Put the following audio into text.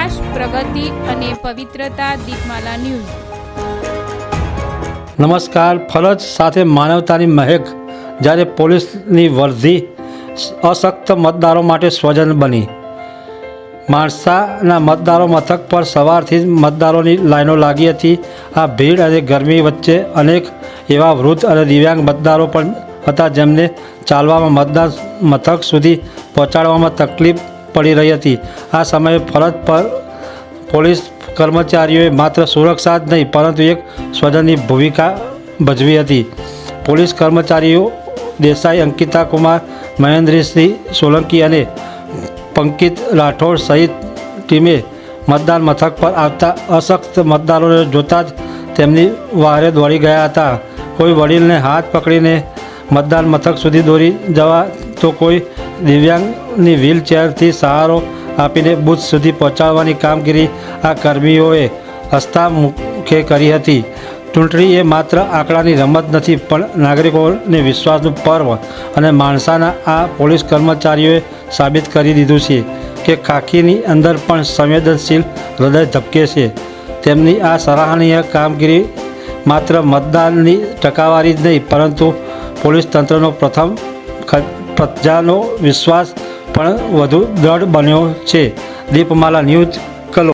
વિકાસ, પ્રગતિ અને પવિત્રતા. દીપમાલા ન્યૂઝ. નમસ્કાર. ફરજ સાથે માનવતાની મહેક. જ્યારે પોલીસની વર્ધી અશક્ત મતદારો માટે સ્વજન બની. માણસાના મતદારો મથક પર સવારથી જ મતદારોની લાઈનો લાગી હતી. આ ભીડ અને ગરમી વચ્ચે અનેક એવા વૃદ્ધ અને દિવ્યાંગ મતદારો પણ હતા જેમને ચાલવામાં મતદાન મથક સુધી પહોંચાડવામાં તકલીફ પડી રહી હતી. આ સમયે ફરજ પર પોલીસ કર્મચારીઓએ માત્ર સુરક્ષા જ નહીં પરંતુ એક સ્વજનની ભૂમિકા ભજવી હતી. પોલીસ કર્મચારીઓ દેસાઈ, અંકિતા કુમાર, મહેન્દ્રસિંહ સોલંકી અને પંકિત રાઠોડ સહિત ટીમે મતદાન મથક પર આવતા અશક્ત મતદારોને જોતા જ તેમની વહારે દોડી ગયા હતા. કોઈ વડીલને હાથ પકડીને મતદાન મથક સુધી દોરી જવા તો કોઈ દિવ્યાંગની વ્હીલચેરથી સહારો આપીને બૂથ સુધી પહોંચાડવાની કામગીરી આ કર્મીઓએ હસતા મુખે કરી હતી. ચૂંટણી એ માત્ર આંકડાની રમત નથી પણ નાગરિકોને વિશ્વાસનું પર્વ અને માણસાના આ પોલીસ કર્મચારીઓએ સાબિત કરી દીધું છે કે ખાખીની અંદર પણ સંવેદનશીલ હૃદય ધબકે છે. તેમની આ સરાહનીય કામગીરી માત્ર મતદાનની ટકાવારી જ નહીં પરંતુ પોલીસ તંત્રનો પ્રજાનો વિશ્વાસ પણ વધુ દ્રઢ બન્યો છે. દીપમાલા ન્યૂઝ